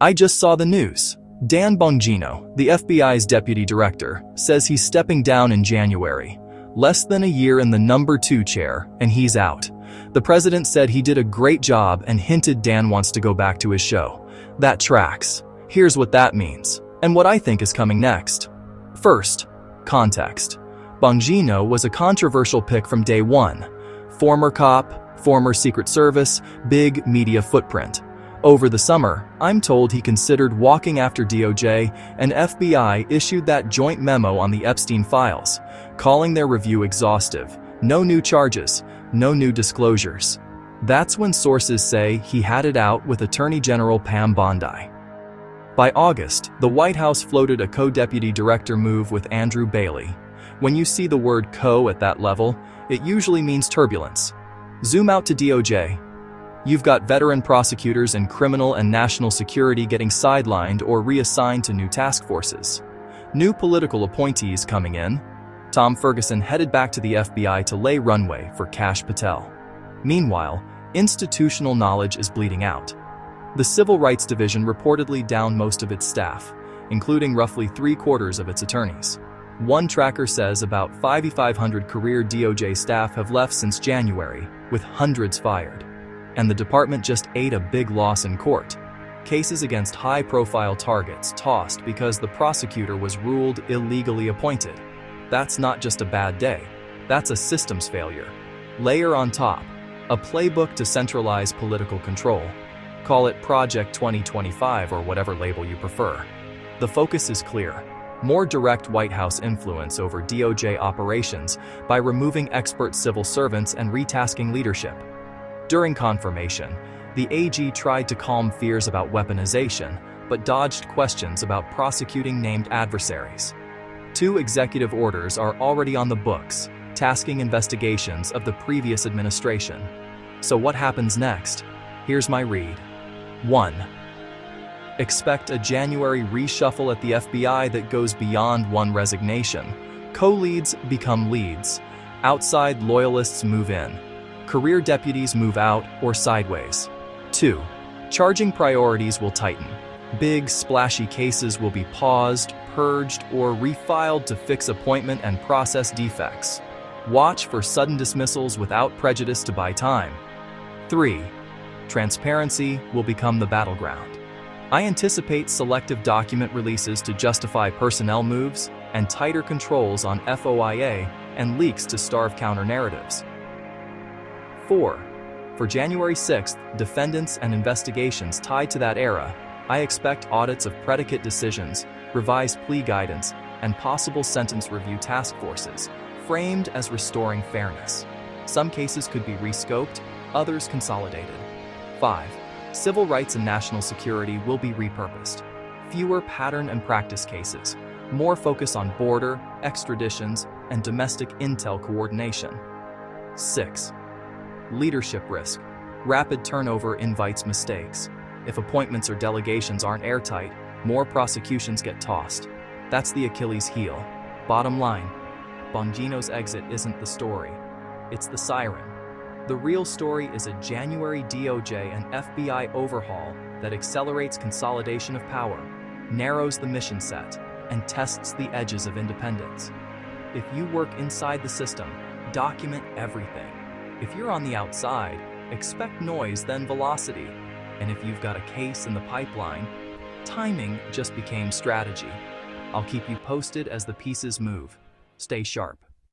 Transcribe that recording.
I just saw the news. Dan Bongino, the FBI's deputy director, says he's stepping down in January. Less than a year in the number 2 chair, and he's out. The president said he did a great job and hinted Dan wants to go back to his show. That tracks. Here's what that means, and what I think is coming next. First, context. Bongino was a controversial pick from day one. Former cop, former Secret Service, big media footprint. Over the summer, I'm told he considered walking after DOJ, and FBI issued that joint memo on the Epstein files, calling their review exhaustive. No new charges, no new disclosures. That's when sources say he had it out with Attorney General Pam Bondi. By August, the White House floated a co-deputy director move with Andrew Bailey. When you see the word co at that level, it usually means turbulence. Zoom out to DOJ. You've got veteran prosecutors in criminal and national security getting sidelined or reassigned to new task forces. New political appointees coming in. Tom Ferguson headed back to the FBI to lay runway for Kash Patel. Meanwhile, institutional knowledge is bleeding out. The Civil Rights Division reportedly down most of its staff, including roughly 3/4 of its attorneys. One tracker says about 5,500 career DOJ staff have left since January, with hundreds fired. And the department just ate a big loss in court. Cases against high-profile targets tossed because the prosecutor was ruled illegally appointed. That's not just a bad day. That's a systems failure. Layer on top, a playbook to centralize political control. Call it Project 2025 or whatever label you prefer. The focus is clear. More direct White House influence over DOJ operations by removing expert civil servants and retasking leadership. During confirmation, the AG tried to calm fears about weaponization, but dodged questions about prosecuting named adversaries. 2 executive orders are already on the books, tasking investigations of the previous administration. So what happens next? Here's my read. 1. Expect a January reshuffle at the FBI that goes beyond one resignation. Co-leads become leads. Outside loyalists move in. Career deputies move out or sideways. 2. Charging priorities will tighten. Big, splashy cases will be paused, purged, or refiled to fix appointment and process defects. Watch for sudden dismissals without prejudice to buy time. 3. Transparency will become the battleground. I anticipate selective document releases to justify personnel moves and tighter controls on FOIA and leaks to starve counter-narratives. 4. For January 6th, defendants and investigations tied to that era, I expect audits of predicate decisions, revised plea guidance, and possible sentence review task forces, framed as restoring fairness. Some cases could be rescoped, others consolidated. 5. Civil rights and national security will be repurposed. Fewer pattern and practice cases, more focus on border, extraditions, and domestic intel coordination. 6. Leadership risk. Rapid turnover invites mistakes. If appointments or delegations aren't airtight, more prosecutions get tossed. That's the Achilles heel. Bottom line, Bongino's exit isn't the story. It's the siren. The real story is a January DOJ and FBI overhaul that accelerates consolidation of power, narrows the mission set, and tests the edges of independence. If you work inside the system, document everything. If you're on the outside, expect noise then velocity. And if you've got a case in the pipeline, timing just became strategy. I'll keep you posted as the pieces move. Stay sharp.